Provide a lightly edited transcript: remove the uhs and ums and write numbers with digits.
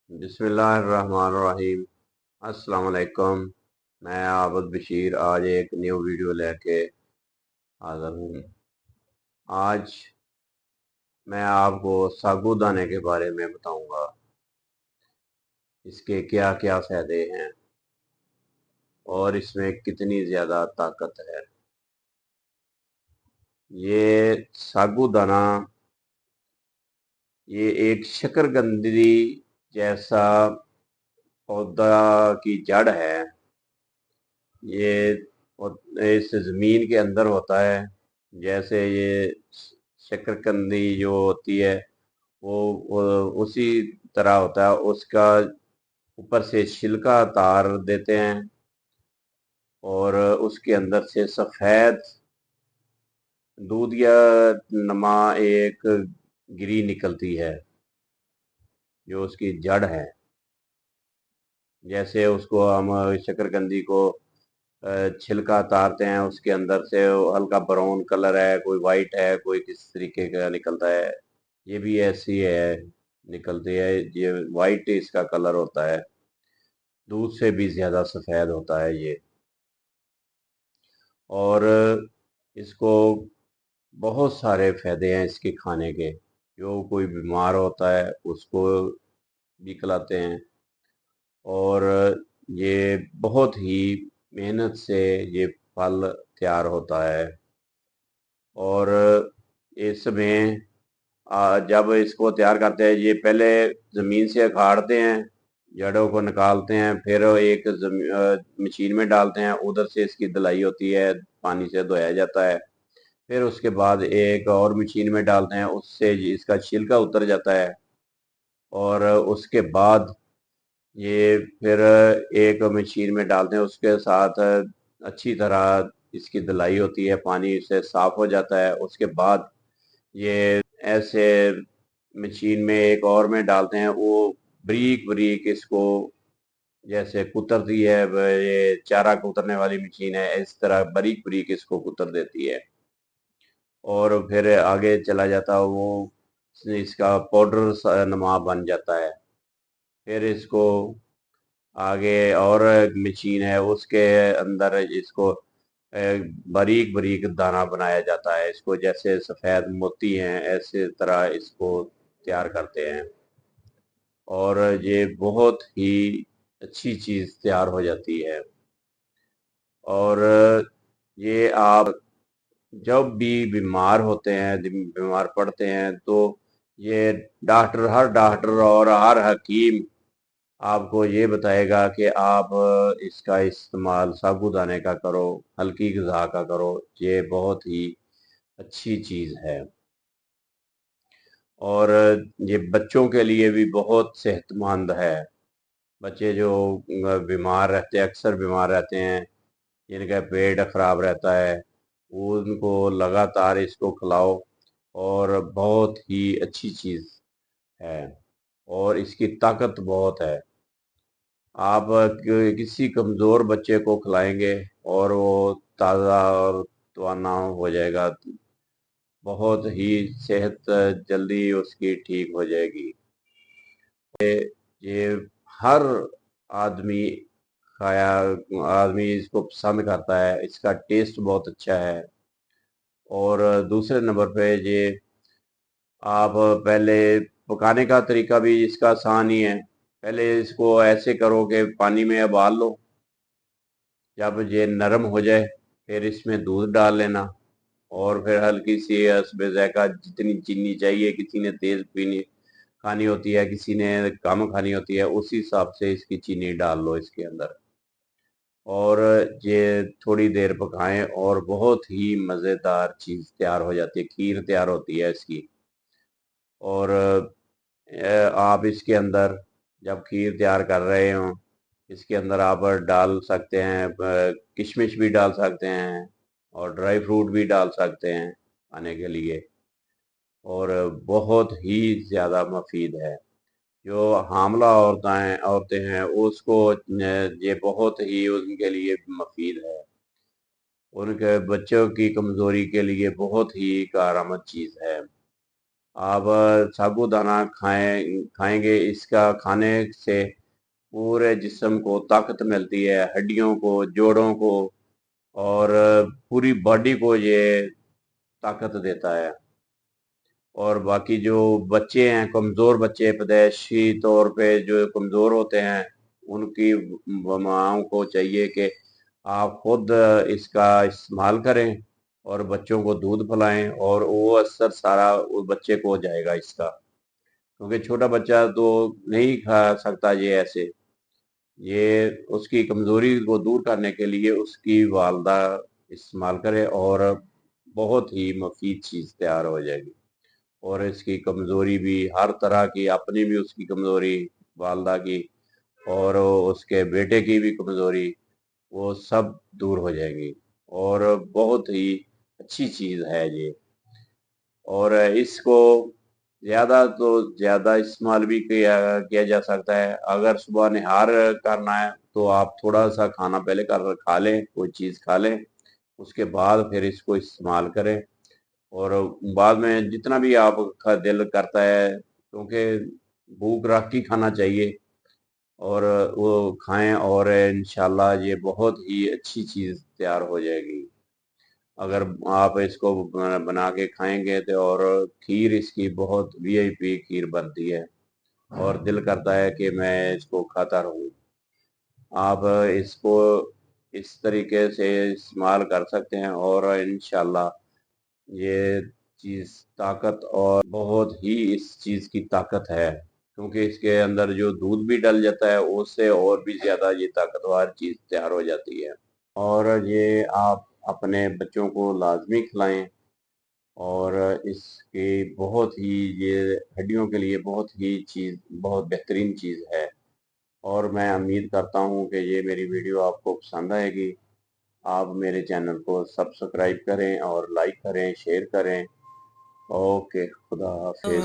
बिस्मिल्लाहिर्रहमानिर्रहीम। अस्सलाम वालेकुम। मैं आबद बशीर आज एक न्यू वीडियो लेके हाज़िर हूँ। आज मैं आपको साबूदाने के बारे में बताऊंगा, इसके क्या क्या फ़ायदे हैं और इसमें कितनी ज़्यादा ताकत है। ये साबूदाना ये एक शकरकंदी जैसा पौधा की जड़ है। ये इस ज़मीन के अंदर होता है। जैसे ये शकरकंदी जो होती है वो उसी तरह होता है। उसका ऊपर से छिलका उतार देते हैं और उसके अंदर से सफ़ेद दूध या नमा एक गिरी निकलती है जो उसकी जड़ है। जैसे उसको हम शकरकंदी को छिलका उतारते हैं, उसके अंदर से हल्का ब्राउन कलर है, कोई वाइट है, कोई किस तरीके का निकलता है। ये भी ऐसी है, निकलती है। ये वाइट इसका कलर होता है, दूध से भी ज़्यादा सफ़ेद होता है ये। और इसको बहुत सारे फ़ायदे हैं इसके खाने के। जो कोई बीमार होता है उसको भी खिलाते हैं। और ये बहुत ही मेहनत से ये फल तैयार होता है। और इसमें जब इसको तैयार करते हैं, ये पहले ज़मीन से उखाड़ते हैं, जड़ों को निकालते हैं, फिर एक मशीन में डालते हैं, उधर से इसकी धुलाई होती है, पानी से धोया जाता है। फिर उसके बाद एक और मशीन में डालते हैं, उससे इसका छिलका उतर जाता है। और उसके बाद ये फिर एक मशीन में डालते हैं, उसके साथ अच्छी तरह इसकी धुलाई होती है, पानी से साफ़ हो जाता है। उसके बाद ये ऐसे मशीन में एक और में डालते हैं, वो बारीक बारीक इसको जैसे कुतरती है। ये चारा कुतरने वाली मशीन है, इस तरह बारीक बारीक इसको कुतर देती है। और फिर आगे चला जाता है वो, इसका पाउडर नुमा बन जाता है। फिर इसको आगे और एक मशीन है, उसके अंदर इसको बारीक बारीक दाना बनाया जाता है। इसको जैसे सफ़ेद मोती हैं, ऐसे तरह इसको तैयार करते हैं और ये बहुत ही अच्छी चीज़ तैयार हो जाती है। और ये आप जब भी बीमार होते हैं, बीमार पड़ते हैं, तो ये हर डॉक्टर और हर हकीम आपको ये बताएगा कि आप इसका इस्तेमाल साबूदाने का करो, हल्की ग़िज़ा का करो। ये बहुत ही अच्छी चीज़ है। और ये बच्चों के लिए भी बहुत सेहतमंद है। बच्चे जो बीमार रहते हैं, अक्सर बीमार रहते हैं, जिनका पेट ख़राब रहता है, उनको लगातार इसको खिलाओ और बहुत ही अच्छी चीज़ है और इसकी ताकत बहुत है। आप किसी कमज़ोर बच्चे को खिलाएंगे और वो ताज़ा और तवाना हो जाएगा। बहुत ही सेहत जल्दी उसकी ठीक हो जाएगी। ये हर आदमी खाया आदमी इसको पसंद करता है। इसका टेस्ट बहुत अच्छा है। और दूसरे नंबर पे ये आप पहले पकाने का तरीका भी इसका आसान ही है। पहले इसको ऐसे करो कि पानी में उबाल लो, जब ये नरम हो जाए फिर इसमें दूध डाल लेना और फिर हल्की सी इसमें ज़ायक़ा जितनी चीनी चाहिए, किसी ने तेज़ पीनी खानी होती है, किसी ने कम खानी होती है, उसी हिसाब से इसकी चीनी डाल लो इसके अंदर। और ये थोड़ी देर पकाएं और बहुत ही मज़ेदार चीज़ तैयार हो जाती है, खीर तैयार होती है इसकी। और आप इसके अंदर जब खीर तैयार कर रहे हों, इसके अंदर आप डाल सकते हैं, किशमिश भी डाल सकते हैं और ड्राई फ्रूट भी डाल सकते हैं खाने के लिए। और बहुत ही ज़्यादा मुफीद है। जो हामला औरतें हैं उसको ये बहुत ही उनके लिए मुफीद है। उनके बच्चों की कमज़ोरी के लिए बहुत ही कारआमद चीज़ है। آپ साबूदाना खाएंगे, इसका खाने से पूरे जिस्म को ताकत मिलती है, हड्डियों को, जोड़ों को और पूरी बॉडी को ये ताकत देता है। और बाकी जो बच्चे हैं, कमज़ोर बच्चे, पैदाइशी तौर पे जो कमज़ोर होते हैं, उनकी माँओं को चाहिए कि आप खुद इसका इस्तेमाल करें और बच्चों को दूध पिलाएं, और वो असर सारा उस बच्चे को हो जाएगा इसका, क्योंकि छोटा बच्चा तो नहीं खा सकता ये ऐसे। ये उसकी कमज़ोरी को दूर करने के लिए उसकी वालदा इस्तेमाल करे और बहुत ही मुफीद चीज़ तैयार हो जाएगी। और इसकी कमज़ोरी भी हर तरह की, अपनी भी उसकी कमज़ोरी, वालदा की और उसके बेटे की भी कमज़ोरी, वो सब दूर हो जाएंगी। और बहुत ही अच्छी चीज़ है ये। और इसको ज़्यादा तो ज़्यादा इस्तेमाल भी किया जा सकता है। अगर सुबह निहार करना है तो आप थोड़ा सा खाना पहले खा लें, कोई चीज़ खा लें, उसके बाद फिर इसको इस्तेमाल करें। और बाद में जितना भी आपका दिल करता है, क्योंकि भूख रख के खाना चाहिए, और वो खाएं और इंशाल्लाह ये बहुत ही अच्छी चीज़ तैयार हो जाएगी अगर आप इसको बना के खाएंगे तो। और खीर इसकी बहुत वीआईपी खीर बनती है और दिल करता है कि मैं इसको खाता रहूं। आप इसको इस तरीके से इस्तेमाल कर सकते हैं और इंशाल्लाह ये चीज़ ताकत, और बहुत ही इस चीज़ की ताकत है, क्योंकि इसके अंदर जो दूध भी डल जाता है उससे और भी ज़्यादा ये ताकतवर चीज़ तैयार हो जाती है। और ये आप अपने बच्चों को लाजमी खिलाएं, और इसकी बहुत ही, ये हड्डियों के लिए बहुत बेहतरीन चीज़ है। और मैं उम्मीद करता हूँ कि ये मेरी वीडियो आपको पसंद आएगी। आप मेरे चैनल को सब्सक्राइब करें और लाइक करें, शेयर करें। ओके, खुदा हाफिज।